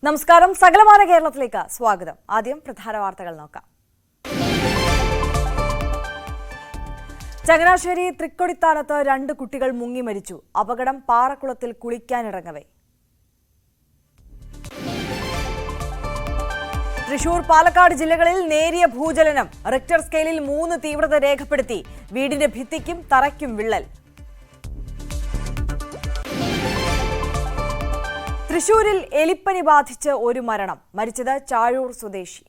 നമസ്കാരം. സകലമാന കേരളത്തിലേക്ക് സ്വാഗതം. ആദ്യം പ്രധാന വാർത്തകൾ നോക്കാം. ചങ്ങനാശ്ശേരി തൃക്കൊടിത്താനത്ത് 2 കുട്ടികൾ മുങ്ങി മരിച്ചു. അപകടം പാറക്കുളത്തിൽ കുളിക്കാനിറങ്ങവേ. തൃശൂർ, പാലക്കാട് ജില്ലകളിൽ നേരിയ ഭൂചലനം. റിക്ടർ സ്കെയിലിൽ 3 തീവ്രത രേഖപ്പെടുത്തി. വീടിന്റെ ഭിത്തിക്കും തറയ്ക്കും വിള്ളൽ. തൃശൂരിൽ എലിപ്പനി ബാധിച്ച് 1 മരണം. മരിച്ചത് ചാഴൂർ സ്വദേശി.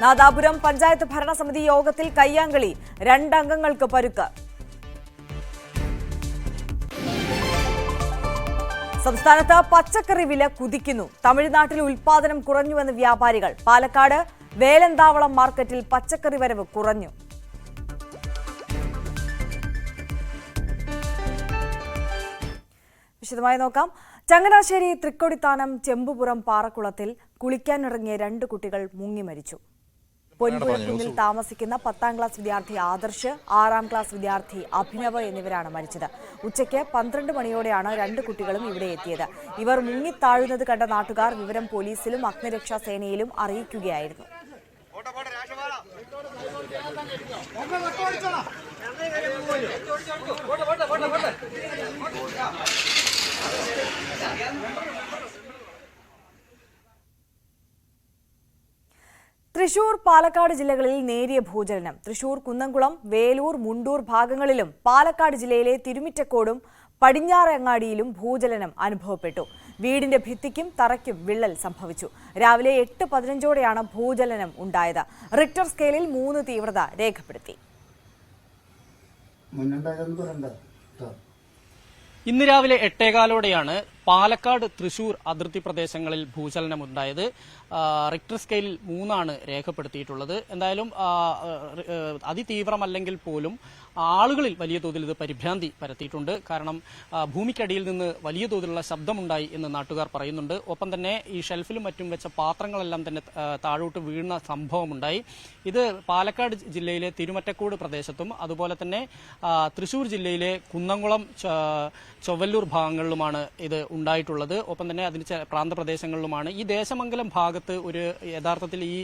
നാദാപുരം പഞ്ചായത്ത് ഭരണസമിതി യോഗത്തിൽ കയ്യാങ്കളി. 2 അംഗങ്ങൾക്ക് പരുക്ക്. സംസ്ഥാനത്ത് പച്ചക്കറി വില കുതിക്കുന്നു. തമിഴ്നാട്ടിൽ ഉൽപാദനം കുറഞ്ഞുവെന്ന് വ്യാപാരികൾ. പാലക്കാട് വേലന്താവളം മാർക്കറ്റിൽ പച്ചക്കറി വരവ് കുറഞ്ഞു. വിശദമായി നോക്കാം. ചങ്ങനാശ്ശേരി തൃക്കൊടിത്താനം ചെമ്പുപുറം പാറക്കുളത്തിൽ കുളിക്കാനിറങ്ങിയ 2 കുട്ടികൾ മുങ്ങി മരിച്ചു. പൊൻപുഴക്കുന്നിൽ താമസിക്കുന്ന 10ാം ക്ലാസ് വിദ്യാർത്ഥി ആദർശ്, 6ാം ക്ലാസ് വിദ്യാർത്ഥി അഭിനവ് എന്നിവരാണ് മരിച്ചത്. ഉച്ചയ്ക്ക് 12 മണിയോടെയാണ് 2 കുട്ടികളും ഇവിടെ എത്തിയത്. ഇവർ മുങ്ങിത്താഴുന്നത് കണ്ട നാട്ടുകാർ വിവരം പോലീസിലും അഗ്നിരക്ഷാ സേനയിലും അറിയിക്കുകയായിരുന്നു. തൃശൂർ, പാലക്കാട് ജില്ലകളിൽ നേരിയ ഭൂചലനം. തൃശൂർ, കുന്നംകുളം, വേലൂർ, മുണ്ടൂർ ഭാഗങ്ങളിലും പാലക്കാട് ജില്ലയിലെ തിരുമിറ്റക്കോടും പടിഞ്ഞാറങ്ങാടിയിലും ഭൂചലനം അനുഭവപ്പെട്ടു. വീടിന്റെ ഭിത്തിക്കും തറയ്ക്കും വിള്ളൽ സംഭവിച്ചു. രാവിലെ 8:15ഓടെയാണ് ഭൂചലനം ഉണ്ടായത്. റിക്ടർ സ്കെയിലിൽ 3 തീവ്രത രേഖപ്പെടുത്തി. ഇന്ന് രാവിലെ 8:15ഓടെയാണ് പാലക്കാട്, തൃശൂർ അതിർത്തി പ്രദേശങ്ങളിൽ ഭൂചലനമുണ്ടായത്. റിക്ടർ സ്കെയിലിൽ 3 രേഖപ്പെടുത്തിയിട്ടുള്ളത്. എന്തായാലും അതിതീവ്രമല്ലെങ്കിൽ പോലും ആളുകളിൽ വലിയ തോതിൽ ഇത് പരിഭ്രാന്തി പരത്തിയിട്ടുണ്ട്. കാരണം ഭൂമിക്കടിയിൽ നിന്ന് വലിയ തോതിലുള്ള ശബ്ദമുണ്ടായി എന്ന് നാട്ടുകാർ പറയുന്നുണ്ട്. ഒപ്പം തന്നെ ഈ ഷെൽഫിലും മറ്റും വെച്ച പാത്രങ്ങളെല്ലാം തന്നെ താഴോട്ട് വീഴുന്ന സംഭവമുണ്ടായി. ഇത് പാലക്കാട് ജില്ലയിലെ തിരുമറ്റക്കോട് പ്രദേശത്തും അതുപോലെ തന്നെ തൃശൂർ ജില്ലയിലെ കുന്നംകുളം, ചൊവ്വല്ലൂർ ഭാഗങ്ങളിലുമാണ് ഇത് ഉണ്ടായിട്ടുള്ളത്. ഒപ്പം തന്നെ അതിന് പ്രാന്തപ്രദേശങ്ങളിലുമാണ്. ഈ ദേശമംഗലം ഭാഗത്ത് ഒരു യഥാർത്ഥത്തിൽ ഈ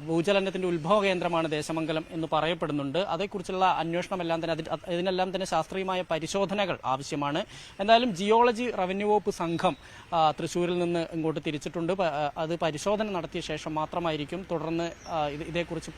ഭൂചലനത്തിന്റെ ഉത്ഭവ കേന്ദ്രമാണ് ദേശമംഗലം എന്ന് പറയപ്പെടുന്നുണ്ട്. അതേക്കുറിച്ചുള്ള അന്വേഷണമെല്ലാം തന്നെ ഇതിനെല്ലാം തന്നെ ശാസ്ത്രീയമായ പരിശോധനകൾ ആവശ്യമാണ്. എന്തായാലും ജിയോളജി റവന്യൂ വകുപ്പ് സംഘം തൃശ്ശൂരിൽ നിന്ന് ഇങ്ങോട്ട് തിരിച്ചിട്ടുണ്ട്. അത് പരിശോധന നടത്തിയ ശേഷം മാത്രമായിരിക്കും തുടർന്ന് ഇതേക്കുറിച്ച്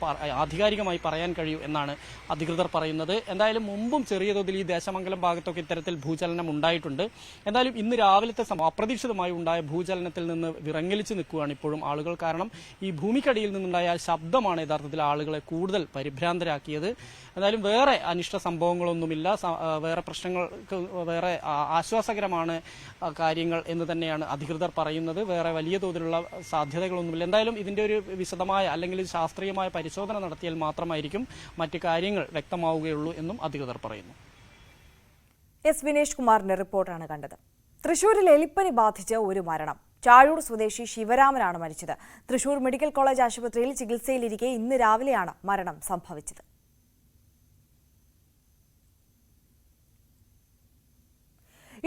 ആധികാരികമായി പറയാൻ കഴിയൂ എന്നാണ് അധികൃതർ പറയുന്നത്. എന്തായാലും മുമ്പും ചെറിയ തോതിൽ ഈ ദേശമംഗലം ഭാഗത്തൊക്കെ ഇത്തരത്തിൽ ഭൂചലനം ഉണ്ടായിട്ടുണ്ട്. എന്തായാലും ഇന്ന് രാവിലത്തെ അപ്രതീക്ഷിതമായി ഉണ്ടായ ഭൂചലനത്തിൽ നിന്ന് വിറങ്ങലിച്ച് നിൽക്കുകയാണ് ഇപ്പോഴും ആളുകൾ. കാരണം ഈ ഭൂമിക്കടിയിൽ നിന്നുണ്ടായ ശബ്ദമാണ് യഥാർത്ഥത്തിൽ ആളുകളെ കൂടുതൽ പരിഭ്രാന്തരാക്കിയത്. എന്തായാലും വേറെ അനിഷ്ട സംഭവങ്ങളൊന്നുമില്ല. വേറെ പ്രശ്നങ്ങൾക്ക് വേറെ ആശ്വാസകരമാണ് കാര്യങ്ങൾ എന്ന് തന്നെയാണ് അധികൃതർ പറയുന്നത്. വേറെ വലിയ തോതിലുള്ള സാധ്യതകളൊന്നുമില്ല. എന്തായാലും ഇതിന്റെ ഒരു വിശദമായ അല്ലെങ്കിൽ ശാസ്ത്രീയമായ പരിശോധന നടത്തിയാൽ മാത്രമായിരിക്കും മറ്റു കാര്യങ്ങൾ വ്യക്തമാവുകയുള്ളൂ എന്നും അധികൃതർ പറയുന്നു. എസ് വിനേഷ് കുമാറിന്റെ റിപ്പോർട്ടാണ് കണ്ടത്. തൃശൂരിൽ എലിപ്പനി ബാധിച്ച് 1 മരണം. ചാഴൂർ സ്വദേശി ശിവരാമനാണ് മരിച്ചത്. തൃശൂർ മെഡിക്കൽ കോളേജ് ആശുപത്രിയിൽ ചികിത്സയിലിരിക്കെ ഇന്ന് രാവിലെയാണ് മരണം സംഭവിച്ചത്.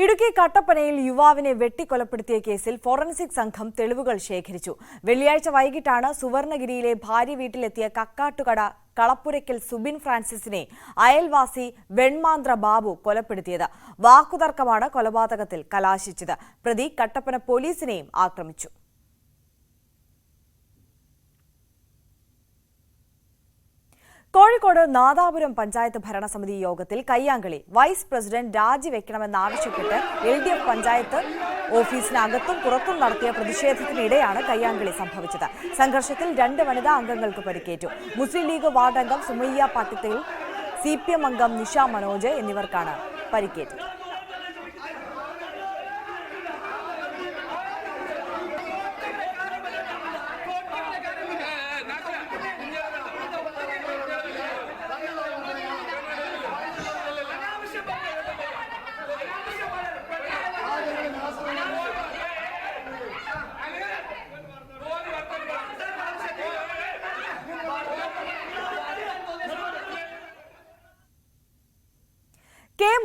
ഇടുക്കി കട്ടപ്പനയിൽ യുവാവിനെ വെട്ടിക്കൊലപ്പെടുത്തിയ കേസിൽ ഫോറൻസിക് സംഘം തെളിവുകൾ ശേഖരിച്ചു. വെള്ളിയാഴ്ച വൈകിട്ടാണ് സുവർണഗിരിയിലെ ഭാര്യ വീട്ടിലെത്തിയ കക്കാട്ടുകട കളപ്പുരയ്ക്കൽ സുബിൻ ഫ്രാൻസിസിനെ അയൽവാസി വെൺമാന്ത്ര ബാബു കൊലപ്പെടുത്തിയത്. വാക്കുതർക്കമാണ് കൊലപാതകത്തിൽ കലാശിച്ചത്. പ്രതി കട്ടപ്പന പോലീസിനെയും ആക്രമിച്ചു. കോഴിക്കോട് നാദാപുരം പഞ്ചായത്ത് ഭരണസമിതി യോഗത്തിൽ കയ്യാങ്കളി. വൈസ് പ്രസിഡന്റ് രാജിവെക്കണമെന്നാവശ്യപ്പെട്ട് LDF പഞ്ചായത്ത് ഓഫീസിനകത്തും പുറത്തും നടത്തിയ പ്രതിഷേധത്തിനിടെയാണ് കയ്യാങ്കളി സംഭവിച്ചത്. സംഘർഷത്തിൽ 2 വനിതാ അംഗങ്ങൾക്ക് പരിക്കേറ്റു. മുസ്ലിം ലീഗ് വാർഡ് അംഗം സുമയ്യ പട്ടത്തിൽ, CPM അംഗം നിഷ മനോജ് എന്നിവർക്കാണ് പരിക്കേറ്റത്.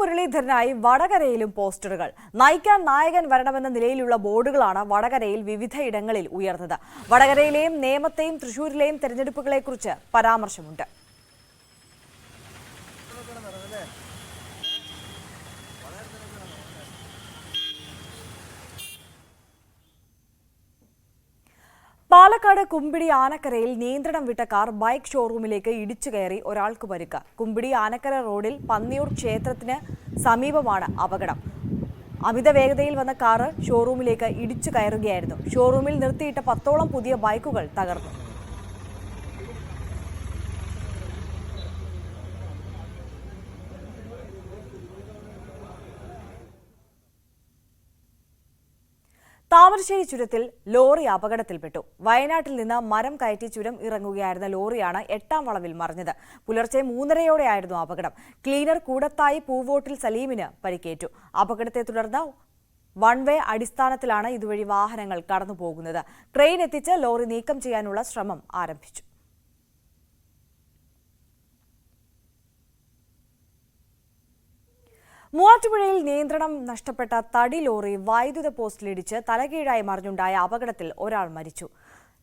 മുരളീധരനായി വടകരയിലും പോസ്റ്ററുകൾ. നയിക്കാൻ നായകൻ വരണമെന്ന നിലയിലുള്ള ബോർഡുകളാണ് വടകരയിൽ വിവിധയിടങ്ങളിൽ ഉയർന്നത്. വടകരയിലെയും നേമത്തെയും തൃശൂരിലെയും തെരഞ്ഞെടുപ്പുകളെക്കുറിച്ച് പരാമർശമുണ്ട്. പാലക്കാട് കുമ്പിടി ആനക്കരയിൽ നിയന്ത്രണം വിട്ട കാർ ബൈക്ക് ഷോറൂമിലേക്ക് ഇടിച്ചു കയറി ഒരാൾക്ക് പരിക്ക്. കുമ്പിടി ആനക്കര റോഡിൽ പന്നിയൂർ ക്ഷേത്രത്തിന് സമീപമാണ് അപകടം. അമിത വേഗതയിൽ വന്ന കാറ് ഷോറൂമിലേക്ക് ഇടിച്ചു കയറുകയായിരുന്നു. ഷോറൂമിൽ നിർത്തിയിട്ട 10ഓളം പുതിയ ബൈക്കുകൾ തകർന്നു. താമരശ്ശേരി ചുരത്തിൽ ലോറി അപകടത്തിൽപ്പെട്ടു. വയനാട്ടിൽ നിന്ന് മരം കയറ്റി ചുരം ഇറങ്ങുകയായിരുന്ന ലോറിയാണ് 8ാം വളവിൽ മറിഞ്ഞത്. പുലർച്ചെ 3:30യോടെയായിരുന്നു അപകടം. ക്ലീനർ കൂടത്തായി പൂവോട്ടിൽ സലീമിന് പരിക്കേറ്റു. അപകടത്തെ തുടർന്ന് വൺ വേ അടിസ്ഥാനത്തിലാണ് ഇതുവഴി വാഹനങ്ങൾ കടന്നുപോകുന്നത്. ക്രെയിൻ എത്തിച്ച് ലോറി നീക്കം ചെയ്യാനുള്ള ശ്രമം ആരംഭിച്ചു. മൂവാറ്റുപുഴയിൽ നിയന്ത്രണം നഷ്ടപ്പെട്ട തടി ലോറി വൈദ്യുത പോസ്റ്റിലിടിച്ച് തലകീഴായി മറിഞ്ഞുണ്ടായ അപകടത്തിൽ ഒരാൾ മരിച്ചു.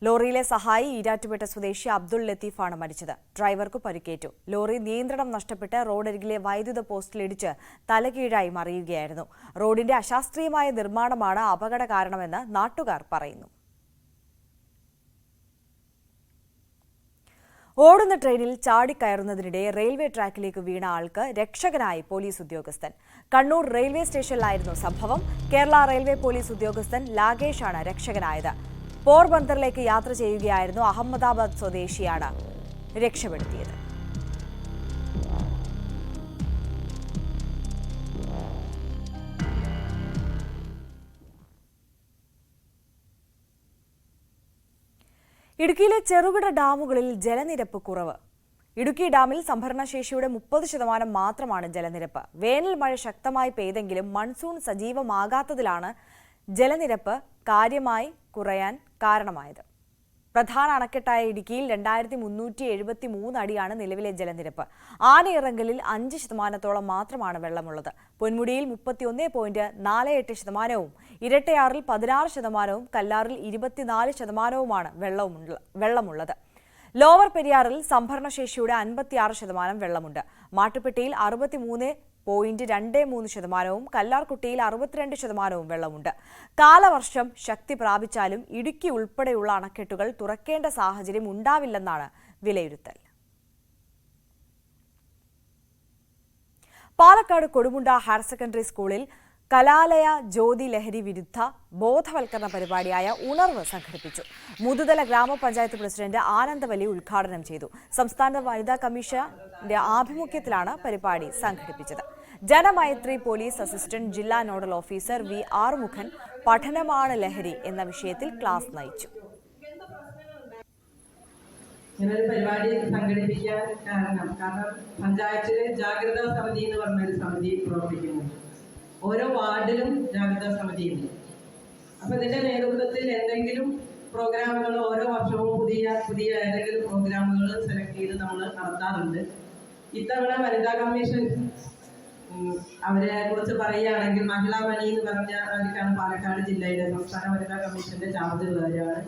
ലോറിയിലെ സഹായി ഈരാറ്റുപേട്ട സ്വദേശി അബ്ദുൾ ലത്തീഫാണ് മരിച്ചത്. ഡ്രൈവർക്ക് പരിക്കേറ്റു. ലോറി നിയന്ത്രണം നഷ്ടപ്പെട്ട് റോഡരികിലെ വൈദ്യുത പോസ്റ്റിലിടിച്ച് തലകീഴായി മറിയുകയായിരുന്നു. റോഡിന്റെ അശാസ്ത്രീയമായ നിർമ്മാണമാണ് അപകട കാരണമെന്ന് നാട്ടുകാർ പറയുന്നു. ഓടുന്ന ട്രെയിനിൽ ചാടിക്കയറുന്നതിനിടെ റെയിൽവേ ട്രാക്കിലേക്ക് വീണ ആൾക്ക് രക്ഷകനായി പോലീസ് ഉദ്യോഗസ്ഥൻ. കണ്ണൂർ റെയിൽവേ സ്റ്റേഷനിലായിരുന്നു സംഭവം. കേരള റെയിൽവേ പോലീസ് ഉദ്യോഗസ്ഥൻ ലാഗേഷാണ് രക്ഷകനായത്. പോർബന്തറിലേക്ക് യാത്ര ചെയ്യുകയായിരുന്നു അഹമ്മദാബാദ് സ്വദേശിയാണ് രക്ഷപ്പെടുത്തിയത്. ഇടുക്കിയിലെ ചെറുകിട ഡാമുകളിൽ ജലനിരപ്പ് കുറവ്. ഇടുക്കി ഡാമിൽ സംഭരണശേഷിയുടെ 30% മാത്രമാണ് ജലനിരപ്പ്. വേനൽ മഴ ശക്തമായി പെയ്തെങ്കിലും മൺസൂൺ സജീവമാകാത്തതിലാണ് ജലനിരപ്പ് കാര്യമായി കുറയാൻ കാരണമായത്. പ്രധാന അണക്കെട്ടായ ഇടുക്കിയിൽ 2373 അടിയാണ് നിലവിലെ ജലനിരപ്പ്. ആനയിറങ്കലിൽ 5% മാത്രമാണ് വെള്ളമുള്ളത്. പൊന്മുടിയിൽ 31.48%, ഇരട്ടയാറിൽ 16%, കല്ലാറിൽ 24%വുമാണ് വെള്ളമുള്ളത്. ലോവർ പെരിയാറിൽ സംഭരണശേഷിയുടെ 56% വെള്ളമുണ്ട്. മാട്ടുപ്പെട്ടിയിൽ 63.23%, കല്ലാർകുട്ടിയിൽ 62% വെള്ളമുണ്ട്. കാലവർഷം ശക്തി പ്രാപിച്ചാലും ഇടുക്കി ഉൾപ്പെടെയുള്ള അണക്കെട്ടുകൾ തുറക്കേണ്ട സാഹചര്യം ഉണ്ടാവില്ലെന്നാണ് വിലയിരുത്തൽ. പാലക്കാട് കൊടുമുണ്ട ഹയർ സെക്കൻഡറി സ്കൂളിൽ കലാലയ ജ്യോതി ലഹരി വിരുദ്ധ ബോധവൽക്കരണ പരിപാടിയായ ഉണർവ് സംഘടിപ്പിച്ചു. മുതുതല ഗ്രാമപഞ്ചായത്ത് പ്രസിഡന്റ് ആനന്ദവല്ലി ഉദ്ഘാടനം ചെയ്തു. സംസ്ഥാന വനിതാ കമ്മീഷന്റെ ആഭിമുഖ്യത്തിലാണ് പരിപാടി സംഘടിപ്പിച്ചത്. ജനമൈത്രി പോലീസ് അസിസ്റ്റന്റ് ജില്ലാ നോഡൽ ഓഫീസർ വി ആറുമുഖൻ പഠനമാണ് ലഹരി എന്ന വിഷയത്തിൽ ക്ലാസ് നയിച്ചു. ഇങ്ങനൊരു പരിപാടി സംഘടിപ്പിക്കാൻ കാരണം പഞ്ചായത്തിലെ ജാഗ്രതാ സമിതി എന്ന് പറഞ്ഞൊരു സമിതി പ്രവർത്തിക്കുന്നുണ്ട്. ഓരോ വാർഡിലും ജാഗ്രതാ സമിതിയുണ്ട്. അപ്പൊ ഇതിന്റെ നേതൃത്വത്തിൽ എന്തെങ്കിലും പ്രോഗ്രാമുകൾ ഓരോ വർഷവും പുതിയ ഏതെങ്കിലും പ്രോഗ്രാമുകൾ സെലക്ട് ചെയ്ത് നമ്മൾ നടത്താറുണ്ട്. ഇത്തവണ വനിതാ കമ്മീഷൻ അവരെ കുറിച്ച് പറയുകയാണെങ്കിൽ മഹിളാ മണി എന്ന് പറഞ്ഞ അവർക്കാണ് പാലക്കാട് ജില്ലയിലെ സംസ്ഥാന വനിതാ കമ്മീഷന്റെ ചാർജുള്ളവരാണ്.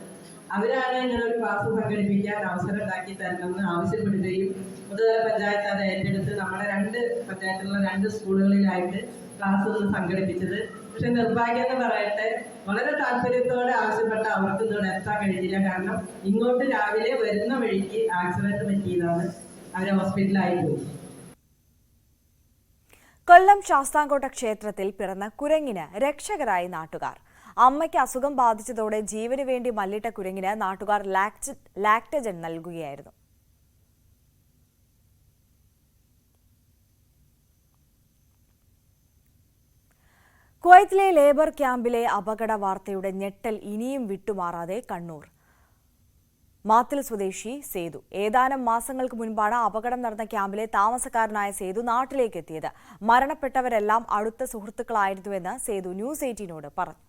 അവരാണ് ഇങ്ങനൊരു ക്ലാസ് സംഘടിപ്പിക്കാൻ അവസരം ഉണ്ടാക്കി തരണമെന്ന് ആവശ്യപ്പെടുകയും മുതുതല പഞ്ചായത്ത് അത് ഏറ്റെടുത്ത് നമ്മുടെ 2 പഞ്ചായത്തിലുള്ള 2 സ്കൂളുകളിലായിട്ട് ക്ലാസ്സുകൾ സംഘടിപ്പിച്ചത്. പക്ഷെ നിർഭാഗ്യം എന്ന് പറയട്ടെ, വളരെ താല്പര്യത്തോടെ ആവശ്യപ്പെട്ട അവർക്ക് ഇതോടെ എത്താൻ കഴിഞ്ഞില്ല. കാരണം ഇങ്ങോട്ട് രാവിലെ വരുന്ന വഴിക്ക് ആക്സിഡന്റ് പറ്റിയതാണ്, അവരെ ഹോസ്പിറ്റലായി പോയി. കൊല്ലം ശാസ്താംകോട്ട ക്ഷേത്രത്തിൽ പിറന്ന കുരങ്ങിന് രക്ഷകരായി നാട്ടുകാർ. അമ്മയ്ക്ക് അസുഖം ബാധിച്ചതോടെ ജീവന് വേണ്ടി മല്ലിട്ട കുരങ്ങിന് നാട്ടുകാർ ലാക്ടജൻ നൽകുകയായിരുന്നു. കുവൈത്തിലെ ലേബർ ക്യാമ്പിലെ അപകട വാർത്തയുടെ ഞെട്ടൽ ഇനിയും വിട്ടുമാറാതെ കണ്ണൂർ മാത്തിൽ സ്വദേശി സേതു. ഏതാനും മാസങ്ങൾക്ക് മുൻപാണ് അപകടം നടന്ന ക്യാമ്പിലെ താമസക്കാരനായ സേതു നാട്ടിലേക്ക് എത്തിയത്. മരണപ്പെട്ടവരെല്ലാം അടുത്ത സുഹൃത്തുക്കളായിരുന്നുവെന്ന് സേതു ന്യൂസ് 18നോട് പറഞ്ഞു.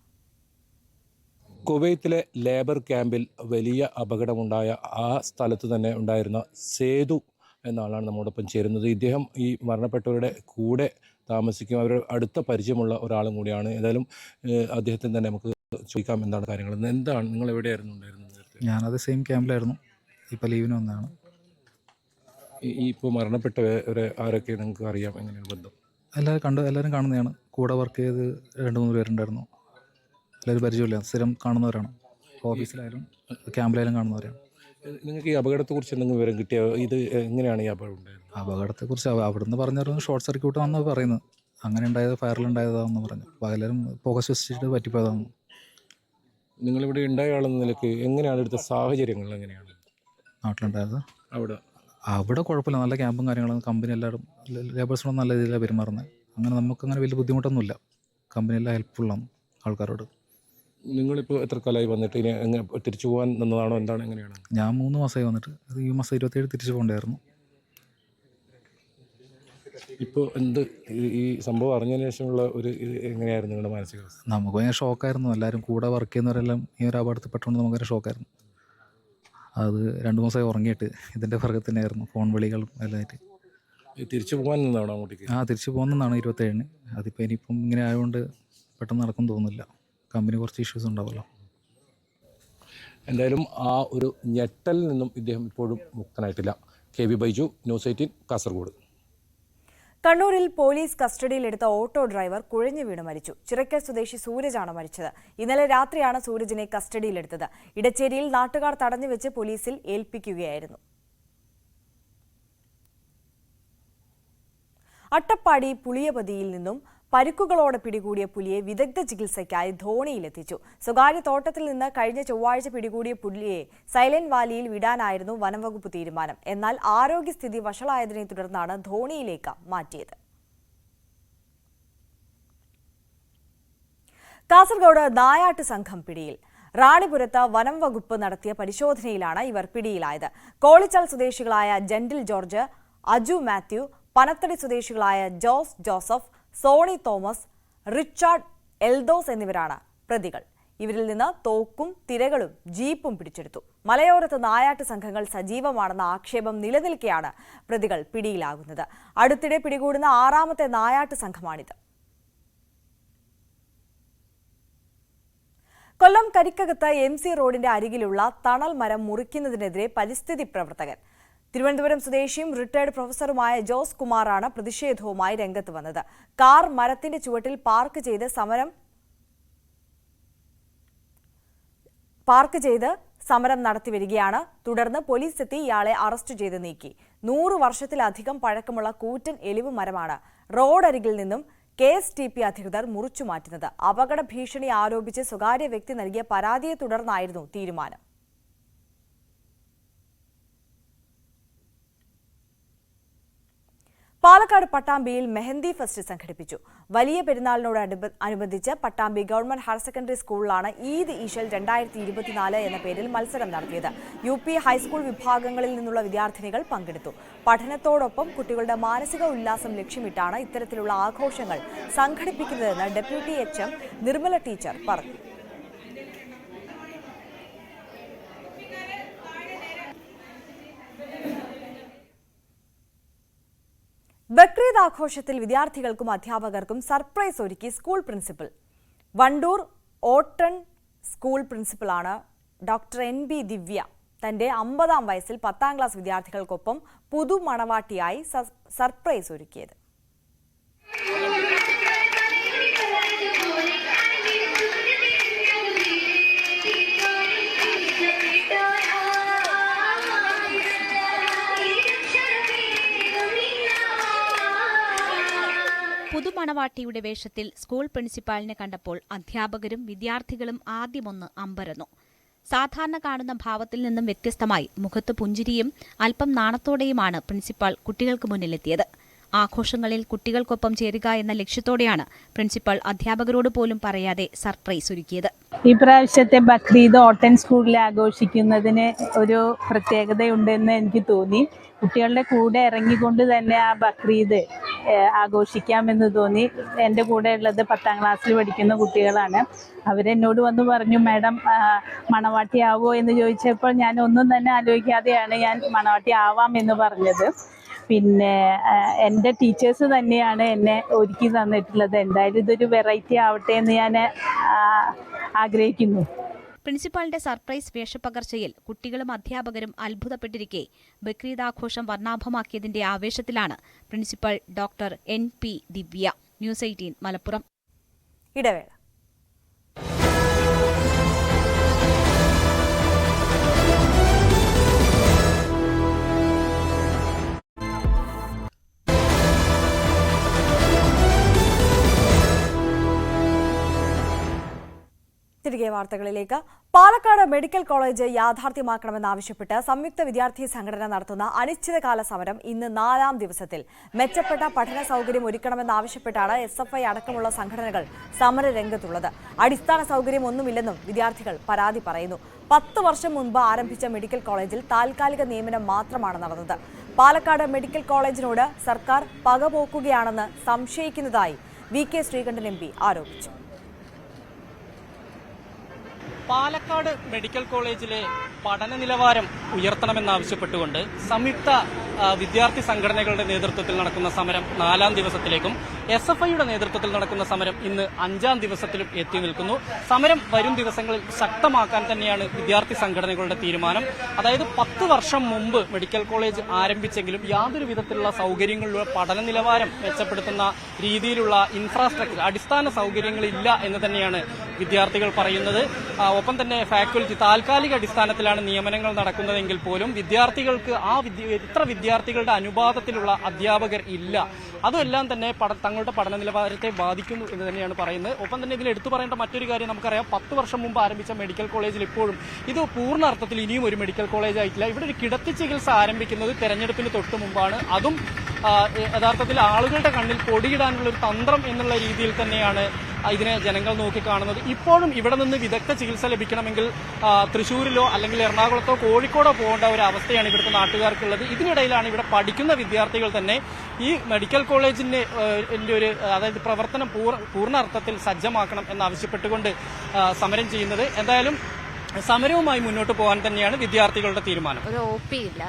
കുവൈത്തിലെ ലേബർ ക്യാമ്പിൽ വലിയ അപകടമുണ്ടായ ആ സ്ഥലത്ത് തന്നെ ഉണ്ടായിരുന്ന സേതു എന്ന ആളാണ് നമ്മോടൊപ്പം ചേരുന്നത്. ഇദ്ദേഹം ഈ മരണപ്പെട്ടവരുടെ കൂടെ താമസിക്കും. അവർ അടുത്ത പരിചയമുള്ള ഒരാളും കൂടിയാണ്. ഏതായാലും അദ്ദേഹത്തിന് തന്നെ നമുക്ക് ചോദിക്കാം എന്താണ് കാര്യങ്ങൾ. എന്താണ് നിങ്ങൾ എവിടെയായിരുന്നു ഉണ്ടായിരുന്നത് നേരത്തെ? ഞാനത് സെയിം ക്യാമ്പിലായിരുന്നു. ഇപ്പോൾ ലീവിന് വന്നതാണ്. ഈ ഇപ്പോൾ മരണപ്പെട്ടവരെ ആരൊക്കെ നിങ്ങൾക്ക് അറിയാം? എങ്ങനെയാണ് ബന്ധം? എല്ലാവരും കാണുന്നതാണ്. കൂടെ വർക്ക് ചെയ്ത് 2-3 പേരുണ്ടായിരുന്നു. എല്ലാവരും പരിചയമില്ല, സ്ഥിരം കാണുന്നവരാണ്. ഓഫീസിലായാലും ക്യാമ്പിലായാലും കാണുന്നവരാണ്. നിങ്ങൾക്ക് ഈ അപകടത്തെക്കുറിച്ച് എന്തെങ്കിലും വിവരം കിട്ടിയോ? ഇത് എങ്ങനെയാണ് ഈ അപകടം ഉണ്ടായത്? അപകടത്തെക്കുറിച്ച് അവിടുന്ന് പറഞ്ഞിരുന്നു ഷോർട്ട് സർക്യൂട്ട് ആണെന്ന് പറയുന്നത്. അങ്ങനെ ഉണ്ടായത് ഫയറിലുണ്ടായതാണെന്ന് പറഞ്ഞു. പകലും പുക ശ്വസിച്ചിട്ട് പറ്റിപ്പോയതാണ്. നിങ്ങളിവിടെ ഉണ്ടായ ആളെന്ന നിലയ്ക്ക് എങ്ങനെയാണ് ഇവിടുത്തെ സാഹചര്യങ്ങൾ എങ്ങനെയാണ്? നാട്ടിലുണ്ടായത് അവിടെ കുഴപ്പമില്ല, നല്ല ക്യാമ്പും കാര്യങ്ങളും. കമ്പനി എല്ലാവരും ലേബേഴ്സിനോട് നല്ല രീതിയിലാണ് പെരുമാറുന്നത്. അങ്ങനെ നമുക്കങ്ങനെ വലിയ ബുദ്ധിമുട്ടൊന്നുമില്ല. കമ്പനി എല്ലാം ഹെൽപ്ഫുള്ളാണ് ആൾക്കാരോട്. നിങ്ങളിപ്പോൾ എത്ര കാലമായി വന്നിട്ട്? ഇനി എങ്ങനെ തിരിച്ചു പോകാൻ നിന്നതാണോ എന്താണ് എങ്ങനെയാണ്? ഞാൻ 3 മാസമായി വന്നിട്ട്. ഈ മാസം 27 തിരിച്ചു പോകേണ്ടായിരുന്നു. ഇപ്പോൾ എന്ത് ഈ സംഭവം അറിഞ്ഞതിന് ശേഷമുള്ള ഒരു എങ്ങനെയായിരുന്നു നിങ്ങളുടെ മാനസികാവസ്ഥ? നമുക്ക് ഭയങ്കര ഷോക്കായിരുന്നു. എല്ലാവരും കൂടെ വർക്ക് ചെയ്യുന്നവരെല്ലാം ഈ ഒരു അപകടത്തിൽ പെട്ടുകൊണ്ട് നമുക്കൊരു ഷോക്കായിരുന്നു. അത് 2 മാസമായി ഉറങ്ങിയിട്ട് ഇതിൻ്റെ പുറകെ തന്നെയായിരുന്നു, ഫോൺ വിളികളും എല്ലാമായിട്ട്. തിരിച്ചു പോകാൻ നിന്നാണോ അങ്ങോട്ടേക്ക്? തിരിച്ചു പോകുന്നതാണ് 27-ന്. അതിപ്പോൾ ഇനിയിപ്പം ഇങ്ങനെ ആയതുകൊണ്ട് പെട്ടെന്ന് നടക്കും തോന്നുന്നില്ല. കമ്പനി കുറച്ച് ഇഷ്യൂസ് ഉണ്ടാവുമല്ലോ. എന്തായാലും ആ ഒരു ഞെട്ടലിൽ നിന്നും ഇദ്ദേഹം ഇപ്പോഴും മുക്തനായിട്ടില്ല. KB Baiju, news 18, Kasaragod. കണ്ണൂരിൽ പോലീസ് കസ്റ്റഡിയിലെടുത്ത ഓട്ടോ ഡ്രൈവർ കുഴഞ്ഞു വീണ് മരിച്ചു. ചിറക്കൽ സ്വദേശി സൂരജാണ് മരിച്ചത്. ഇന്നലെ രാത്രിയാണ് സൂരജിനെ കസ്റ്റഡിയിലെടുത്തത്. ഇടച്ചേരിയിൽ നാട്ടുകാർ തടഞ്ഞുവെച്ച് പോലീസിൽ ഏൽപ്പിക്കുകയായിരുന്നു. അട്ടപ്പാടി പുളിയപതിയിൽ നിന്നും പരിക്കുകളോടെ പിടികൂടിയ പുലിയെ വിദഗ്ധ ചികിത്സയ്ക്കായി ധോണിയിലെത്തിച്ചു. സ്വകാര്യ തോട്ടത്തിൽ നിന്ന് കഴിഞ്ഞ ചൊവ്വാഴ്ച പിടികൂടിയ പുലിയെ സൈലന്റ് വാലിയിൽ വിടാനായിരുന്നു വനംവകുപ്പ് തീരുമാനം. എന്നാൽ ആരോഗ്യസ്ഥിതി വഷളായതിനെ തുടർന്നാണ് ധോണിയിലേക്ക് മാറ്റിയത്. കാസർഗോഡ് നായാട്ട് സംഘം പിടിയിൽ. റാണിപുരത്ത് വനംവകുപ്പ് നടത്തിയ പരിശോധനയിലാണ് ഇവർ പിടിയിലായത്. കോളിച്ചാൽ സ്വദേശികളായ ജെന്റിൽ ജോർജ്, അജു മാത്യു, പനത്തടി സ്വദേശികളായ ജോസ് ജോസഫ്, സോണി തോമസ്, റിച്ചാർഡ് എൽദോസ് എന്നിവരാണ് പ്രതികൾ. ഇവരിൽ നിന്ന് തോക്കും തിരകളും ജീപ്പും പിടിച്ചെടുത്തു. മലയോരത്ത് നായാട്ട് സംഘങ്ങൾ സജീവമാണെന്ന ആക്ഷേപം നിലനിൽക്കെയാണ് പ്രതികൾ പിടിയിലാകുന്നത്. അടുത്തിടെ പിടികൂടുന്ന 6ാമത്തെ നായാട്ട് സംഘമാണിത്. കൊല്ലം കരിക്കകത്ത് MC റോഡിന്റെ അരികിലുള്ള തണൽ മരം മുറിക്കുന്നതിനെതിരെ പരിസ്ഥിതി പ്രവർത്തകൻ. തിരുവനന്തപുരം സ്വദേശിയും റിട്ടയർഡ് പ്രൊഫസറുമായ ജോസ് കുമാറാണ് പ്രതിഷേധവുമായി രംഗത്ത് വന്നത്. കാർ മരത്തിന്റെ ചുവട്ടിൽ പാർക്ക് ചെയ്ത് സമരം നടത്തിവരികയാണ്. തുടർന്ന് പോലീസ് എത്തി ഇയാളെ അറസ്റ്റ് ചെയ്ത് നീക്കി. 100 വർഷത്തിലധികം പഴക്കമുള്ള കൂറ്റൻ എലിവ് മരമാണ് റോഡരികിൽ നിന്നും KSTP അധികൃതർ മുറിച്ചു മാറ്റുന്നത്. അപകട ഭീഷണി ആരോപിച്ച് സ്വകാര്യ വ്യക്തി നൽകിയ പരാതിയെ തുടർന്നായിരുന്നു തീരുമാനം. പാലക്കാട് പട്ടാമ്പിയിൽ മെഹന്തി ഫെസ്റ്റ് സംഘടിപ്പിച്ചു. വലിയ പെരുന്നാളിനോടനുബന്ധിച്ച് പട്ടാമ്പി ഗവൺമെന്റ് ഹയർ സെക്കൻഡറി സ്കൂളിലാണ് ഈദ് ഈശൽ 2024 എന്ന പേരിൽ മത്സരം നടത്തിയത്. UP ഹൈസ്കൂൾ വിഭാഗങ്ങളിൽ നിന്നുള്ള വിദ്യാർത്ഥിനികൾ പങ്കെടുത്തു. പഠനത്തോടൊപ്പം കുട്ടികളുടെ മാനസിക ഉല്ലാസം ലക്ഷ്യമിട്ടാണ് ഇത്തരത്തിലുള്ള ആഘോഷങ്ങൾ സംഘടിപ്പിക്കുന്നതെന്ന് ഡെപ്യൂട്ടി HM നിർമ്മല ടീച്ചർ പറഞ്ഞു. ബക്രീദ് ആഘോഷത്തിൽ വിദ്യാർത്ഥികൾക്കും അധ്യാപകർക്കും സർപ്രൈസ് ഒരുക്കി സ്കൂൾ പ്രിൻസിപ്പൽ. വണ്ടൂർ ഓട്ടൺ സ്കൂൾ പ്രിൻസിപ്പലാണ് ഡോക്ടർ NB ദിവ്യ. തന്റെ 50ാം വയസ്സിൽ 10ാം ക്ലാസ് വിദ്യാർത്ഥികൾക്കൊപ്പം പുതുമണവാട്ടിയായി സർപ്രൈസ് ഒരുക്കിയത്. പുതുമണവാട്ടിയുടെ വേഷത്തിൽ സ്കൂൾ പ്രിൻസിപ്പാളിനെ കണ്ടപ്പോൾ അധ്യാപകരും വിദ്യാർത്ഥികളും ആദ്യമൊന്ന് അമ്പരന്നു. സാധാരണ കാണുന്ന ഭാവത്തിൽ നിന്നും വ്യത്യസ്തമായി മുഖത്ത് പുഞ്ചിരിയും അല്പം നാണത്തോടെയുമാണ് പ്രിൻസിപ്പാൾ കുട്ടികൾക്ക് മുന്നിലെത്തിയത്. ആഘോഷങ്ങളിൽ കുട്ടികൾക്കൊപ്പം ചേരുക എന്ന ലക്ഷ്യത്തോടെയാണ് പ്രിൻസിപ്പൽ അധ്യാപകരോട് പോലും പറയാതെ സർപ്രൈസ് ഒരുക്കിയത്. ഈ പ്രാവശ്യത്തെ ബക്രീദ് ഓട്ടൻ സ്കൂളിൽ ആഘോഷിക്കുന്നതിന് ഒരു പ്രത്യേകതയുണ്ടെന്ന് എനിക്ക് തോന്നി. കുട്ടികളുടെ കൂടെ ഇറങ്ങിക്കൊണ്ട് തന്നെ ആ ബക്രീദ് ആഘോഷിക്കാമെന്ന് തോന്നി. എൻ്റെ കൂടെ ഉള്ളത് 10ാം ക്ലാസ്സിൽ പഠിക്കുന്ന കുട്ടികളാണ്. അവരെന്നോട് വന്ന് പറഞ്ഞു, മാഡം മണവാട്ടി ആവോ എന്ന് ചോദിച്ചപ്പോൾ ഞാൻ ഒന്നും തന്നെ ആലോചിക്കാതെയാണ് ഞാൻ മണവാട്ടി ആവാം എന്ന് പറഞ്ഞത്. പിന്നെ എൻ്റെ ടീച്ചേഴ്സ് തന്നെയാണ് എന്നെ ഒരുക്കി തന്നിട്ടുള്ളത്. എന്തായാലും ഇതൊരു വെറൈറ്റി ആവട്ടെ എന്ന് ഞാൻ ആഗ്രഹിക്കുന്നു. പ്രിൻസിപ്പാളിന്റെ സർപ്രൈസ് വേഷപ്പകർച്ചയിൽ കുട്ടികളും അധ്യാപകരും അത്ഭുതപ്പെട്ടിരിക്കെ ബക്രീദ് ആഘോഷം വർണ്ണാഭമാക്കിയതിന്റെ ആവേശത്തിലാണ് പ്രിൻസിപ്പൽ ഡോക്ടർ NP ദിവ്യ. ന്യൂസ് 18 മലപ്പുറം. ഇടവേള. തിരികെ വാർത്തകളിലേക്ക്. പാലക്കാട് മെഡിക്കൽ കോളേജ് യാഥാർത്ഥ്യമാക്കണമെന്നാവശ്യപ്പെട്ട് സംയുക്ത വിദ്യാർത്ഥി സംഘടന നടത്തുന്ന അനിശ്ചിതകാല സമരം ഇന്ന് 4ാം ദിവസത്തിൽ. മെച്ചപ്പെട്ട പഠന സൗകര്യം ഒരുക്കണമെന്നാവശ്യപ്പെട്ടാണ് SFI അടക്കമുള്ള സംഘടനകൾ സമരരംഗത്തുള്ളത്. അടിസ്ഥാന സൗകര്യം ഒന്നുമില്ലെന്നും വിദ്യാർത്ഥികൾ പരാതി പറയുന്നു. 10 വർഷം മുൻപ് ആരംഭിച്ച മെഡിക്കൽ കോളേജിൽ താൽക്കാലിക നിയമനം മാത്രമാണ് നടന്നത്. പാലക്കാട് മെഡിക്കൽ കോളേജിനോട് സർക്കാർ പകപോക്കുകയാണെന്ന് സംശയിക്കുന്നതായി VK ശ്രീകണ്ഠൻ MP ആരോപിച്ചു. പാലക്കാട് മെഡിക്കൽ കോളേജിലെ പഠന നിലവാരം ഉയർത്തണമെന്നാവശ്യപ്പെട്ടുകൊണ്ട് സംയുക്ത വിദ്യാർത്ഥി സംഘടനകളുടെ നേതൃത്വത്തിൽ നടക്കുന്ന സമരം 4ാം ദിവസത്തിലേക്കും SFIയുടെ നേതൃത്വത്തിൽ നടക്കുന്ന സമരം ഇന്ന് 5ാം ദിവസത്തിലും എത്തി നിൽക്കുന്നു. സമരം വരും ദിവസങ്ങളിൽ ശക്തമാക്കാൻ തന്നെയാണ് വിദ്യാർത്ഥി സംഘടനകളുടെ തീരുമാനം. അതായത് 10 വർഷം മുമ്പ് മെഡിക്കൽ കോളേജ് ആരംഭിച്ചെങ്കിലും യാതൊരു വിധത്തിലുള്ള സൗകര്യങ്ങളിലുള്ള പഠന നിലവാരം മെച്ചപ്പെടുത്തുന്ന രീതിയിലുള്ള ഇൻഫ്രാസ്ട്രക്ചർ, അടിസ്ഥാന സൗകര്യങ്ങളില്ല എന്ന് തന്നെയാണ് വിദ്യാർത്ഥികൾ പറയുന്നത്. ഒപ്പം തന്നെ ഫാക്കൽറ്റി താൽക്കാലിക അടിസ്ഥാനത്തിലാണ് നിയമനങ്ങൾ നടക്കുന്നതെങ്കിൽ പോലും വിദ്യാർത്ഥികൾക്ക് ഇത്ര വിദ്യാർത്ഥികളുടെ അനുപാതത്തിലുള്ള അധ്യാപകർ ഇല്ല. അതുമെല്ലാം തന്നെ തങ്ങളുടെ പഠന നിലവാരത്തെ ബാധിക്കുന്നു എന്ന് തന്നെയാണ് പറയുന്നത്. ഒപ്പം തന്നെ ഇതിൽ എടുത്തു പറയേണ്ട മറ്റൊരു കാര്യം, നമുക്കറിയാം 10 വർഷം മുമ്പ് ആരംഭിച്ച മെഡിക്കൽ കോളേജിൽ ഇപ്പോഴും ഇത് പൂർണ്ണ അർത്ഥത്തിൽ ഇനിയും ഒരു മെഡിക്കൽ കോളേജ് ആയിട്ടില്ല. ഇവിടെ ഒരു കിടത്തി ചികിത്സ ആരംഭിക്കുന്നത് തെരഞ്ഞെടുപ്പിന് തൊട്ട് മുമ്പാണ്. അതും യഥാർത്ഥത്തിൽ ആളുകളുടെ കണ്ണിൽ പൊടിയിടാനുള്ള ഒരു തന്ത്രം എന്നുള്ള രീതിയിൽ തന്നെയാണ് ഇതിനെ ജനങ്ങൾ നോക്കിക്കാണുന്നത്. ഇപ്പോഴും ഇവിടെ നിന്ന് വിദഗ്ധ ചികിത്സ ലഭിക്കണമെങ്കിൽ തൃശ്ശൂരിലോ അല്ലെങ്കിൽ എറണാകുളത്തോ കോഴിക്കോടോ പോകേണ്ട ഒരു അവസ്ഥയാണ് ഇവിടുത്തെ നാട്ടുകാർക്കുള്ളത്. ഇതിനിടയിലാണ് ഇവിടെ പഠിക്കുന്ന വിദ്യാർത്ഥികൾ തന്നെ ഈ മെഡിക്കൽ കോളേജിന്റെ ഒരു അതായത് പ്രവർത്തനം പൂർണ്ണ അർത്ഥത്തിൽ സജ്ജമാക്കണം എന്നാവശ്യപ്പെട്ടുകൊണ്ട് സമരം ചെയ്യുന്നത്. എന്തായാലും സമരവുമായി മുന്നോട്ട് പോകാൻ തന്നെയാണ് വിദ്യാർത്ഥികളുടെ തീരുമാനം. ഒരു OP ഇല്ല,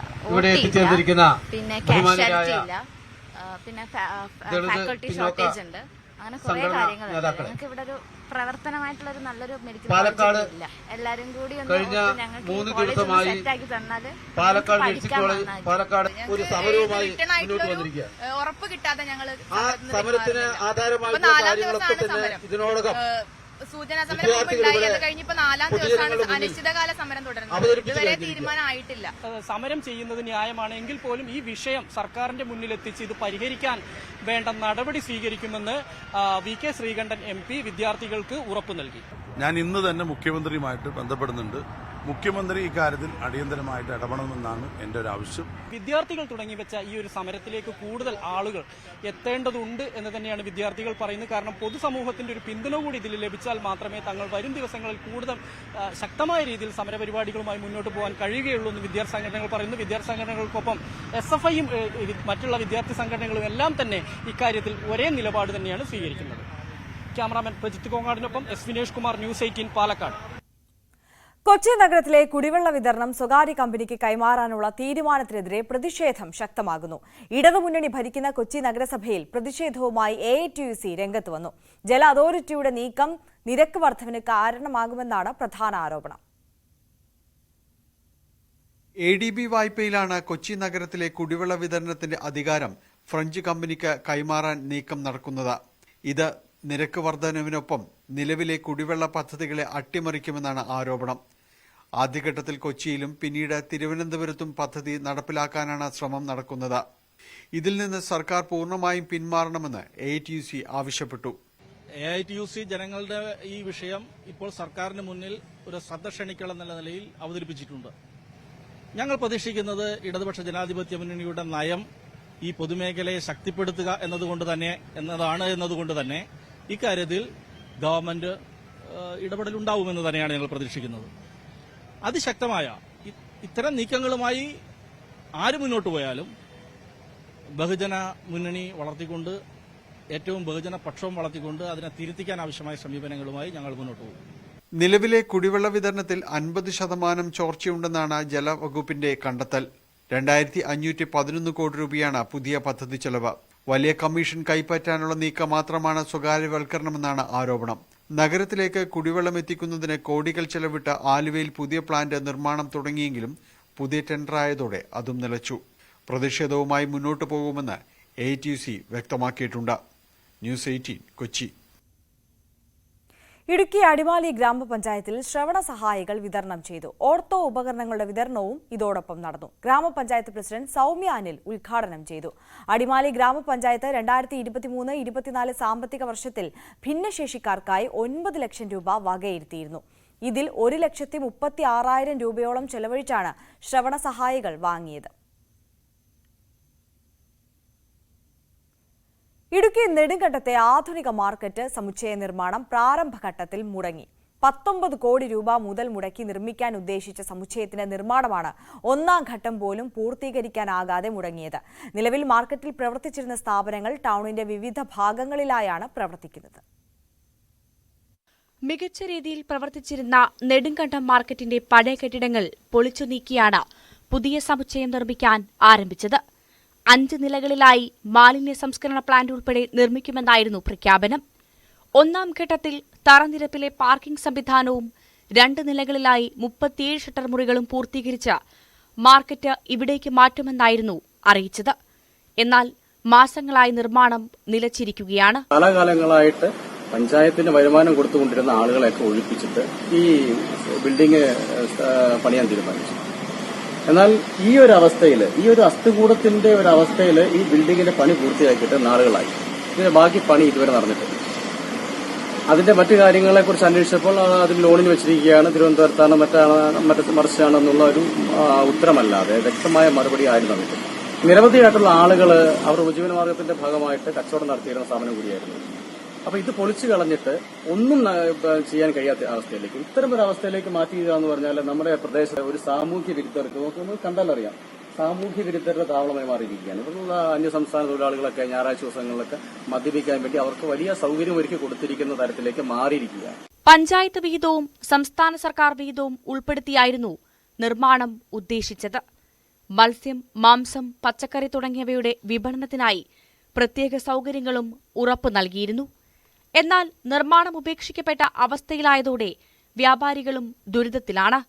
പിന്നെ കാഷ്വാലിറ്റി ഇല്ല, പിന്നെ ഫാക്കൽറ്റി ഷോർട്ടേജ് ഉണ്ട്. അങ്ങനെ കുറെ കാര്യങ്ങളുണ്ട്. ഞങ്ങൾക്ക് ഇവിടെ ഒരു പ്രവർത്തനമായിട്ടുള്ള ഒരു നല്ലൊരു മെഡിക്കൽ കോളേജ് ഇല്ല. എല്ലാരും കൂടി ഞങ്ങൾക്ക് സെറ്റാക്കി തന്നാല് ഉറപ്പ് കിട്ടാതെ ഞങ്ങള് 4ാം ദിവസമാണ് സമരം. സൂചനാ സമരം ഉണ്ടായി. അത് കഴിഞ്ഞിപ്പോ 4ാം ദിവസമാണ് അനിശ്ചിതകാല സമരം തുടരുന്നത്. ഇതുവരെ തീരുമാനമായിട്ടില്ല. സമരം ചെയ്യുന്നത് ന്യായമാണ് എങ്കിൽ പോലും ഈ വിഷയം സർക്കാരിന്റെ മുന്നിലെത്തിച്ച് ഇത് പരിഹരിക്കാൻ വേണ്ട നടപടി സ്വീകരിക്കുമെന്ന് VK ശ്രീകണ്ഠൻ MP വിദ്യാർത്ഥികൾക്ക് ഉറപ്പു നൽകി. ഞാൻ ഇന്ന് തന്നെ മുഖ്യമന്ത്രിയുമായിട്ട് ബന്ധപ്പെടുന്നുണ്ട്. മുഖ്യമന്ത്രി ഇക്കാര്യത്തിൽ അടിയന്തരമായിട്ട് ഇടപെടണമെന്നാണ് എന്റെ ഒരു ആവശ്യം. വിദ്യാർത്ഥികൾ തുടങ്ങിവെച്ച ഈ ഒരു സമരത്തിലേക്ക് കൂടുതൽ ആളുകൾ എത്തേണ്ടതുണ്ട് എന്ന് തന്നെയാണ് വിദ്യാർത്ഥികൾ പറയുന്നത്. കാരണം പൊതുസമൂഹത്തിന്റെ ഒരു പിന്തുണ കൂടി ഇതിൽ ലഭിച്ചാൽ മാത്രമേ തങ്ങൾ വരും ദിവസങ്ങളിൽ കൂടുതൽ ശക്തമായ രീതിയിൽ സമരപരിപാടികളുമായി മുന്നോട്ട് പോകാൻ കഴിയുകയുള്ളൂ എന്ന് വിദ്യാർത്ഥി സംഘടനകൾ പറയുന്നു. വിദ്യാർത്ഥി സംഘടനകൾക്കൊപ്പം SFIയും മറ്റുള്ള വിദ്യാർത്ഥി സംഘടനകളും എല്ലാം തന്നെ ഇക്കാര്യത്തിൽ ഒരേ നിലപാട് തന്നെയാണ് സ്വീകരിക്കുന്നത്. ക്യാമറാമാൻ പ്രജിത്ത് കോങ്ങാടിനൊപ്പം S വിനേഷ് കുമാർ, ന്യൂസ് 18 പാലക്കാട്. കൊച്ചി നഗരത്തിലെ കുടിവെള്ള വിതരണം സ്വകാര്യ കമ്പനിക്ക് കൈമാറാനുള്ള തീരുമാനത്തിനെതിരെ പ്രതിഷേധം ശക്തമാകുന്നു. ഇടതുമുന്നണി ഭരിക്കുന്ന കൊച്ചി നഗരസഭയിൽ പ്രതിഷേധവുമായി AITUC രംഗത്ത് വന്നു. ജല അതോറിറ്റിയുടെ നീക്കം നിരക്ക് വർധവിന് കാരണമാകുമെന്നാണ് പ്രധാന ആരോപണം. ADB വായ്പയിലാണ് കൊച്ചി നഗരത്തിലെ കുടിവെള്ള വിതരണത്തിന്റെ അധികാരം ഫ്രഞ്ച് കമ്പനിക്ക് കൈമാറാൻ നീക്കം നടക്കുന്നത്. ഇത് നിരക്ക് വർധനവിനൊപ്പം നിലവിലെ കുടിവെള്ള പദ്ധതികളെ അട്ടിമറിക്കുമെന്നാണ് ആരോപണം. ആദ്യഘട്ടത്തിൽ കൊച്ചിയിലും പിന്നീട് തിരുവനന്തപുരത്തും പദ്ധതി നടപ്പിലാക്കാനാണ് ശ്രമം നടക്കുന്നത്. ഇതിൽ നിന്ന് സർക്കാർ പൂർണ്ണമായും പിന്മാറണമെന്ന് AITUC ആവശ്യപ്പെട്ടു. AITUC ജനങ്ങളുടെ ഈ വിഷയം ഇപ്പോൾ സർക്കാരിന് മുന്നിൽ ഒരു ശ്രദ്ധ ക്ഷണിക്കണം എന്ന നിലയിൽ അവതരിപ്പിച്ചിട്ടുണ്ട്. ഞങ്ങൾ പ്രതീക്ഷിക്കുന്നത് ഇടതുപക്ഷ ജനാധിപത്യ മുന്നണിയുടെ നയം ഈ പൊതുമേഖലയെ ശക്തിപ്പെടുത്തുക എന്നതുകൊണ്ട് തന്നെ ഇക്കാര്യത്തിൽ ഗവൺമെന്റ് ഇടപെടലുണ്ടാവുമെന്ന് തന്നെയാണ് ഞങ്ങൾ പ്രതീക്ഷിക്കുന്നത്. അതിശക്തമായ ഇത്തരം നീക്കങ്ങളുമായി ആര് മുന്നോട്ട് പോയാലും ബഹുജന മുന്നണി വളർത്തിക്കൊണ്ട്, ഏറ്റവും ബഹുജന പക്ഷവും വളർത്തിക്കൊണ്ട് അതിനെ തിരുത്തിക്കാൻ ആവശ്യമായ സമീപനങ്ങളുമായി ഞങ്ങൾ മുന്നോട്ട് പോകും. നിലവിലെ കുടിവെള്ള വിതരണത്തിൽ 50% ചോർച്ചയുണ്ടെന്നാണ് ജലവകുപ്പിന്റെ കണ്ടെത്തൽ. 2511 കോടി രൂപയാണ് പുതിയ പദ്ധതി ചെലവ്. വലിയ കമ്മീഷൻ കൈപ്പറ്റാനുള്ള നീക്കം മാത്രമാണ് സ്വകാര്യവൽക്കരണമെന്നാണ് ആരോപണം. നഗരത്തിലേക്ക് കുടിവെള്ളം എത്തിക്കുന്നതിന് കോടികൾ ചെലവിട്ട് ആലുവയിൽ പുതിയ പ്ലാന്റ് നിർമ്മാണം തുടങ്ങിയെങ്കിലും പുതിയ ടെൻഡറായതോടെ അതും നിലച്ചു. പ്രതിഷേധവുമായി മുന്നോട്ടു പോകുമെന്ന് ATUC വ്യക്തമാക്കിയിട്ടുണ്ട്. ന്യൂസ് 18 കൊച്ചി. ഇടുക്കി അടിമാലി ഗ്രാമപഞ്ചായത്തിൽ ശ്രവണ സഹായികൾ വിതരണം ചെയ്തു. ഓർത്തോ ഉപകരണങ്ങളുടെ വിതരണവും ഇതോടൊപ്പം നടന്നു. ഗ്രാമപഞ്ചായത്ത് പ്രസിഡന്റ് സൗമ്യ അനിൽ ഉദ്ഘാടനം ചെയ്തു. അടിമാലി ഗ്രാമപഞ്ചായത്ത് 2023-24 സാമ്പത്തിക വർഷത്തിൽ ഭിന്നശേഷിക്കാർക്കായി 9 ലക്ഷം രൂപ വകയിരുത്തിയിരുന്നു. ഇതിൽ 1,36,000 രൂപയോളം ചെലവഴിച്ചാണ് ശ്രവണ സഹായികൾ വാങ്ങിയത്. ഇടുക്കി നെടുങ്കണ്ടത്തെ ആധുനിക മാർക്കറ്റ് സമുച്ചയ നിർമ്മാണം പ്രാരംഭഘട്ടത്തിൽ മുടങ്ങി. 19 കോടി രൂപ മുതൽ മുടക്കി നിർമ്മിക്കാൻ ഉദ്ദേശിച്ച സമുച്ചയത്തിന്റെ നിർമ്മാണമാണ് ഒന്നാം ഘട്ടം പോലും പൂർത്തീകരിക്കാനാകാതെ മുടങ്ങിയത്. നിലവിൽ മാർക്കറ്റിൽ പ്രവർത്തിച്ചിരുന്ന സ്ഥാപനങ്ങൾ ടൗണിന്റെ വിവിധ ഭാഗങ്ങളിലായാണ് പ്രവർത്തിക്കുന്നത്. മികച്ച രീതിയിൽ പ്രവർത്തിച്ചിരുന്ന നെടുങ്കണ്ടം മാർക്കറ്റിന്റെ പഴയ കെട്ടിടങ്ങൾ പൊളിച്ചു നീക്കിയാണ് പുതിയ സമുച്ചയം നിർമ്മിക്കാൻ ആരംഭിച്ചത്. 5 നിലകളിലായി മാലിന്യ സംസ്കരണ പ്ലാന്റ് ഉൾപ്പെടെ നിർമ്മിക്കുമെന്നായിരുന്നു പ്രഖ്യാപനം. ഒന്നാം ഘട്ടത്തിൽ തറനിരപ്പിലെ പാർക്കിംഗ് സംവിധാനവും 2 നിലകളിലായി 37 ഷട്ടർ മുറികളും പൂർത്തീകരിച്ച് മാർക്കറ്റ് ഇവിടേക്ക് മാറ്റുമെന്നായിരുന്നു അറിയിച്ചത്. എന്നാൽ മാസങ്ങളായി നിർമ്മാണം നിലച്ചിരിക്കുകയാണ്. കാലാകാലങ്ങളായിട്ട് പഞ്ചായത്തിന് വരുമാനം കൊടുത്തുകൊണ്ടിരുന്ന ആളുകളെയൊക്കെ ഒഴിപ്പിച്ചിട്ട് ഈ ബിൽഡിംഗ് പണിയാൻ തീരുമാനിച്ചു. എന്നാൽ ഈ ഒരു അവസ്ഥയിൽ, ഈ ഒരു അസ്ഥികൂടത്തിന്റെ ഒരു അവസ്ഥയിൽ ഈ ബിൽഡിങ്ങിന്റെ പണി പൂർത്തിയാക്കിയിട്ട് നാളുകളായി. ഇതിന്റെ ബാക്കി പണി ഇതുവരെ നടന്നിട്ടില്ല. അതിന്റെ മറ്റു കാര്യങ്ങളെക്കുറിച്ച് അന്വേഷിച്ചപ്പോൾ അതിന് ലോണിന് വെച്ചിരിക്കുകയാണ്, തിരുവനന്തപുരത്താണ് മറിച്ചാണെന്നുള്ള ഒരു ഉത്തരമല്ലാതെ വ്യക്തമായ മറുപടി ആരും തന്നിട്ടില്ല. നിരവധിയായിട്ടുള്ള ആളുകൾ അവർ ഉപജീവനമാർഗത്തിന്റെ ഭാഗമായിട്ട് കച്ചവടം നടത്തിയിരുന്ന സ്ഥാപനം കൂടിയായിരുന്നു. അപ്പൊ ഇത് പൊളിച്ചു കളഞ്ഞിട്ട് ഒന്നും ചെയ്യാൻ കഴിയാത്ത അവസ്ഥയിലേക്ക്, ഇത്തരമൊരു അവസ്ഥയിലേക്ക് മാറ്റുക എന്ന് പറഞ്ഞാൽ നമ്മുടെ പ്രദേശത്തെ ഒരു സാമൂഹ്യ വിരുദ്ധർക്ക് നമുക്ക് കണ്ടാലറിയാം, സാമൂഹ്യ വിരുദ്ധരുടെ താവളമായി മാറിയിരിക്കുകയാണ്. ഇവിടെയുള്ള അന്യസംസ്ഥാന തൊഴിലാളികളൊക്കെ ഞായറാഴ്ച ദിവസങ്ങളിലൊക്കെ മദ്യപിക്കാൻ വേണ്ടി അവർക്ക് വലിയ സൌകര്യം ഒരുക്കി കൊടുത്തിരിക്കുന്ന തരത്തിലേക്ക് മാറിയിരിക്കുകയാണ്. പഞ്ചായത്ത് വിഹിതവും സംസ്ഥാന സർക്കാർ വിഹിതവും ഉൾപ്പെടുത്തിയായിരുന്നു നിർമ്മാണം ഉദ്ദേശിച്ചത്. മത്സ്യം, മാംസം, പച്ചക്കറി തുടങ്ങിയവയുടെ വിപണനത്തിനായി പ്രത്യേക സൌകര്യങ്ങളും ഉറപ്പു നൽകിയിരുന്നു. എന്നാൽ നിർമ്മാണം ഉപേക്ഷിക്കപ്പെട്ട അവസ്ഥയിലായതോടെ വ്യാപാരികളും ദുരിതത്തിലാണ്.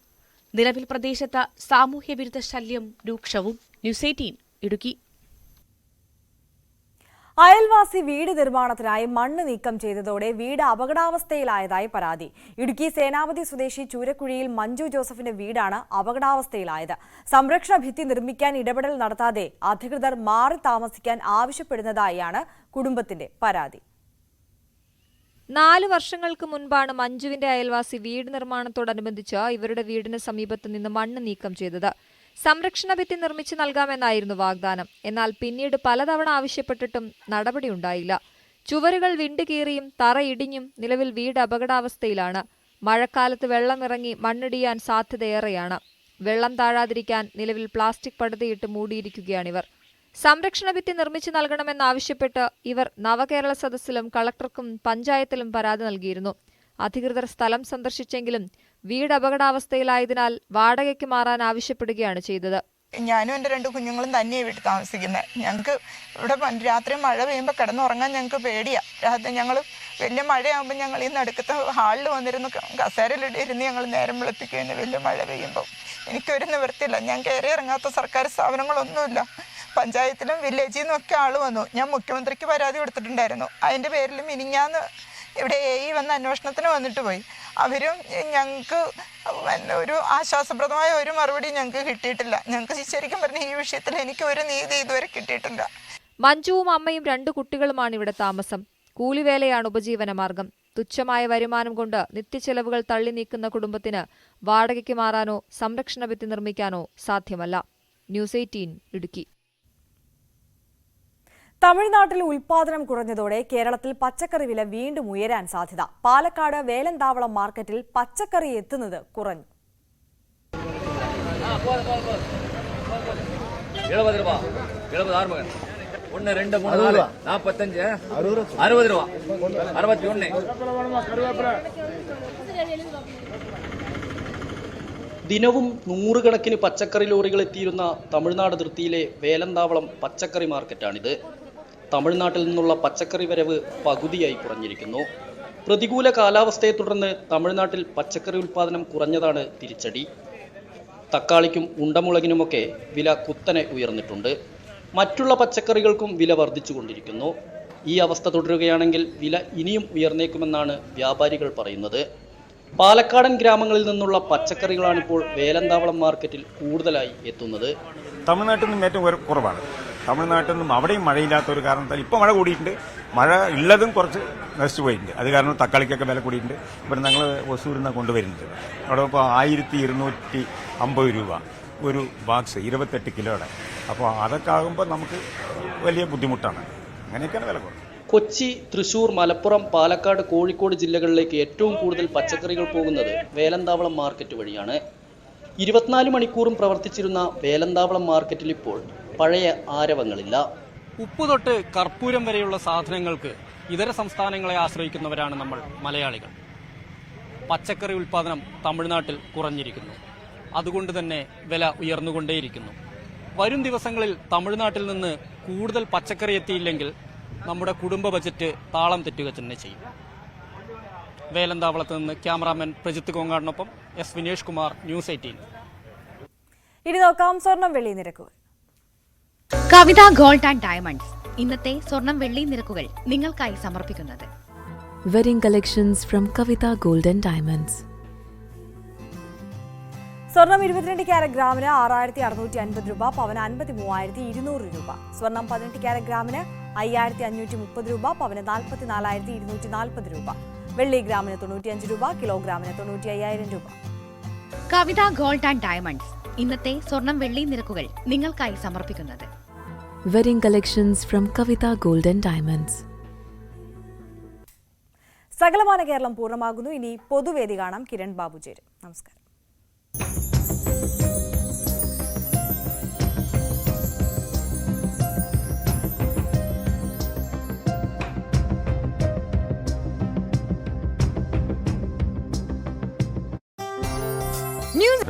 നിലവിൽ പ്രദേശത്ത് സാമൂഹ്യവിരുദ്ധ ശല്യം രൂക്ഷവും. ന്യൂസ് 18 ഇടുക്കി. അയൽവാസി വീട് നിർമ്മാണത്തിനായി മണ്ണ് നീക്കം ചെയ്തതോടെ വീട് അപകടാവസ്ഥയിലായതായി പരാതി. ഇടുക്കി സേനാപതി സ്വദേശി ചൂരക്കുഴിയിൽ മഞ്ജു ജോസഫിന്റെ വീടാണ് അപകടാവസ്ഥയിലായത്. സംരക്ഷണ ഭിത്തി നിർമ്മിക്കാൻ ഇടപെടൽ നടത്താതെ അധികൃതർ മാറി താമസിക്കാൻ ആവശ്യപ്പെടുന്നതായാണ് കുടുംബത്തിന്റെ പരാതി. 4 വർഷങ്ങൾക്ക് മുൻപാണ് മഞ്ജുവിന്റെ അയൽവാസി വീട് നിർമ്മാണത്തോടനുബന്ധിച്ച് ഇവരുടെ വീടിന് സമീപത്ത് നിന്ന് മണ്ണ് നീക്കം ചെയ്തത്. സംരക്ഷണ ഭിത്തി നിർമ്മിച്ചു നൽകാമെന്നായിരുന്നു വാഗ്ദാനം. എന്നാൽ പിന്നീട് പലതവണ ആവശ്യപ്പെട്ടിട്ടും നടപടിയുണ്ടായില്ല. ചുവരുകൾ വിണ്ടുകീറിയും തറ ഇടിഞ്ഞും നിലവിൽ വീട് അപകടാവസ്ഥയിലാണ്. മഴക്കാലത്ത് വെള്ളമിറങ്ങി മണ്ണിടിയാൻ സാധ്യതയേറെയാണ്. വെള്ളം താഴാതിരിക്കാൻ നിലവിൽ പ്ലാസ്റ്റിക് പടുതയിട്ട് മൂടിയിരിക്കുകയാണിവർ. സംരക്ഷണ ഭിത്തി നിർമ്മിച്ചു നൽകണമെന്നാവശ്യപ്പെട്ട് ഇവർ നവകേരള സദസ്സിലും കളക്ടർക്കും പഞ്ചായത്തിലും പരാതി നൽകിയിരുന്നു. അധികൃതർ സ്ഥലം സന്ദർശിച്ചെങ്കിലും വീട് അപകടാവസ്ഥയിലായതിനാൽ വാടകയ്ക്ക് മാറാൻ ആവശ്യപ്പെടുകയാണ് ചെയ്തത്. ഞാനും എൻ്റെ 2 കുഞ്ഞുങ്ങളും തന്നെയാണ് വീട്ടിൽ താമസിക്കുന്നത്. ഞങ്ങൾക്ക് ഇവിടെ രാത്രി മഴ പെയ്യുമ്പോൾ കിടന്നുറങ്ങാൻ ഞങ്ങൾക്ക് പേടിയാണ്. രാത്രി ഞങ്ങൾ വലിയ മഴയാകുമ്പോൾ ഞങ്ങൾ ഈ നടുക്കത്തെ ഹാളിൽ വന്നിരുന്ന് കസേരയിലിരുന്ന് ഞങ്ങൾ നേരം വെളുപ്പിക്കുന്നു. വലിയ മഴ പെയ്യുമ്പോൾ എനിക്കൊരു നിവൃത്തിയില്ല. ഞാൻ കയറി ഇറങ്ങാത്ത സർക്കാർ സ്ഥാപനങ്ങളൊന്നുമില്ല. പഞ്ചായത്തിലും വില്ലേജിൽ നിന്നൊക്കെ ആൾ വന്നു. ഞാൻ മുഖ്യമന്ത്രിക്ക് പരാതി കൊടുത്തിട്ടുണ്ടായിരുന്നു. അതിൻ്റെ പേരിൽ മിനിഞ്ഞാന്ന് ഇവിടെ AE വന്ന അന്വേഷണത്തിന് വന്നിട്ട് പോയി. അവരും ഞങ്ങൾക്ക് ഒരു ആശ്വാസപ്രദമായ ഒരു മറുപടി ഞങ്ങൾക്ക് കിട്ടിയിട്ടില്ല. ഞങ്ങൾക്ക് ശരിക്കും പറഞ്ഞ ഈ വിഷയത്തിൽ എനിക്ക് ഒരു നീതി ഇതുവരെ കിട്ടിയിട്ടില്ല. മഞ്ജുവും അമ്മയും 2 കുട്ടികളുമാണ് ഇവിടെ താമസം. കൂലിവേലയാണ് ഉപജീവനമാർഗം. തുച്ഛമായ വരുമാനം കൊണ്ട് നിത്യച്ചെലവുകൾ തള്ളി നീക്കുന്ന കുടുംബത്തിന് വാടകയ്ക്ക് മാറാനോ സംരക്ഷണ ഭിത്തി നിർമ്മിക്കാനോ സാധ്യമല്ല. ന്യൂസ് 18 ഇടുക്കി. തമിഴ്നാട്ടിൽ ഉൽപാദനം കുറഞ്ഞതോടെ കേരളത്തിൽ പച്ചക്കറി വില വീണ്ടും ഉയരാൻ സാധ്യത. പാലക്കാട് വേലന്താവളം മാർക്കറ്റിൽ പച്ചക്കറി എത്തുന്നത് കുറഞ്ഞു. 70 രൂപ 70 1 2 3 4 45 60 രൂപ 61. ദിനവും നൂറുകണക്കിന് പച്ചക്കറി ലോറികൾ എത്തിയിരുന്ന തമിഴ്നാട് അതിർത്തിയിലെ വേലന്താവളം പച്ചക്കറി മാർക്കറ്റാണിത്. തമിഴ്നാട്ടിൽ നിന്നുള്ള പച്ചക്കറി വരവ് പകുതിയായി കുറഞ്ഞിരിക്കുന്നു. പ്രതികൂല കാലാവസ്ഥയെ തുടർന്ന് തമിഴ്നാട്ടിൽ പച്ചക്കറി ഉൽപ്പാദനം കുറഞ്ഞതാണ് തിരിച്ചടി. തക്കാളിക്കും ഉണ്ടമുളകിനുമൊക്കെ വില കുത്തനെ ഉയർന്നിട്ടുണ്ട്. മറ്റുള്ള പച്ചക്കറികൾക്കും വില വർദ്ധിച്ചുകൊണ്ടിരിക്കുന്നു. ഈ അവസ്ഥ തുടരുകയാണെങ്കിൽ വില ഇനിയും ഉയർന്നേക്കുമെന്നാണ് വ്യാപാരികൾ പറയുന്നത്. പാലക്കാടൻ ഗ്രാമങ്ങളിൽ നിന്നുള്ള പച്ചക്കറികളാണിപ്പോൾ വേലന്താവളം മാർക്കറ്റിൽ കൂടുതലായി എത്തുന്നത്. തമിഴ്നാട്ടിൽ നിന്നും ഏറ്റവും കുറവാണ്. തമിഴ്നാട്ടിൽ നിന്നും അവിടെയും മഴയില്ലാത്ത ഒരു കാരണത്താൽ ഇപ്പോൾ മഴ കൂടിയിട്ടുണ്ട്. മഴ ഉള്ളതും കുറച്ച് നശിച്ചു പോയിട്ടുണ്ട്. അത് കാരണം തക്കാളിക്കൊക്കെ വില കൂടിയിട്ടുണ്ട്. ഇവിടെ ഞങ്ങൾ ഒസൂരിൽ നിന്ന് കൊണ്ടുവരുന്നത് അവിടെ ഇപ്പോൾ 1250 രൂപ ഒരു ബോക്സ് 28 കിലോയുടെ. അപ്പോൾ അതൊക്കെ ആകുമ്പോൾ നമുക്ക് വലിയ ബുദ്ധിമുട്ടാണ്. അങ്ങനെയൊക്കെയാണ് വില കുറവ്. കൊച്ചി, തൃശൂർ, മലപ്പുറം, പാലക്കാട്, കോഴിക്കോട് ജില്ലകളിലേക്ക് ഏറ്റവും കൂടുതൽ പച്ചക്കറികൾ പോകുന്നത് വേലന്താവളം മാർക്കറ്റ് വഴിയാണ്. 24 മണിക്കൂറും പ്രവർത്തിച്ചിരുന്ന വേലന്താവളം മാർക്കറ്റിൽ ഇപ്പോൾ പഴയ ആരവങ്ങളില്ല. ഉപ്പ് തൊട്ട് കർപ്പൂരം വരെയുള്ള സാധനങ്ങൾക്ക് ഇതര സംസ്ഥാനങ്ങളെ ആശ്രയിക്കുന്നവരാണ് നമ്മൾ മലയാളികൾ. പച്ചക്കറി ഉൽപ്പാദനം തമിഴ്നാട്ടിൽ കുറഞ്ഞിരിക്കുന്നു. അതുകൊണ്ട് തന്നെ വില ഉയർന്നുകൊണ്ടേയിരിക്കുന്നു. വരും ദിവസങ്ങളിൽ തമിഴ്നാട്ടിൽ നിന്ന് കൂടുതൽ പച്ചക്കറി എത്തിയില്ലെങ്കിൽ നമ്മുടെ കുടുംബ ബജറ്റ് താളം തെറ്റുക തന്നെ ചെയ്യും. വേലന്താവളത്ത് നിന്ന് ക്യാമറാമാൻ പ്രജിത്ത് കോങ്ങാടിനൊപ്പം എസ് വിനേഷ് കുമാർ, ന്യൂസ് 18. ഇനി നോക്കാം സ്വർണം വെള്ളി നിരക്കുകൾ. കവിത ഗോൾഡ് ആൻഡ് ഡയമണ്ട്സ് ഇന്നത്തെ സ്വർണം വെള്ളി നിരക്കുകൾ നിങ്ങൾക്കായി സമർപ്പിക്കുന്നത് wedding collections from Kavitha gold and diamonds. സ്വർണം 22 ക്യാരറ്റ് ഗ്രാമിന് 6650 രൂപ, പവന് 53,200 രൂപ. സ്വർണം 18 ക്യാരറ്റ് ഗ്രാമിന് 5530 രൂപ, പവന് 44,240 രൂപ. വെള്ളി ഗ്രാമിന് 95 രൂപ, കിലോഗ്രാമിന് 95,000 രൂപ. കവിത ഗോൾഡ് ആൻഡ് ഡയമണ്ട്സ് ഇന്നത്തെ സ്വർണം വെള്ളി നിരക്കുകൾ നിങ്ങൾക്കായി സമർപ്പിക്കുന്നത് wedding collections from Kavitha gold and diamonds. സകലമാന കേരളം പൂർണ്ണമാകുന്നു. ഇനി പൊതുവേദി കാണാം. കിരൺ ബാബു ചേരും. നമസ്കാരം. ന്യൂസ്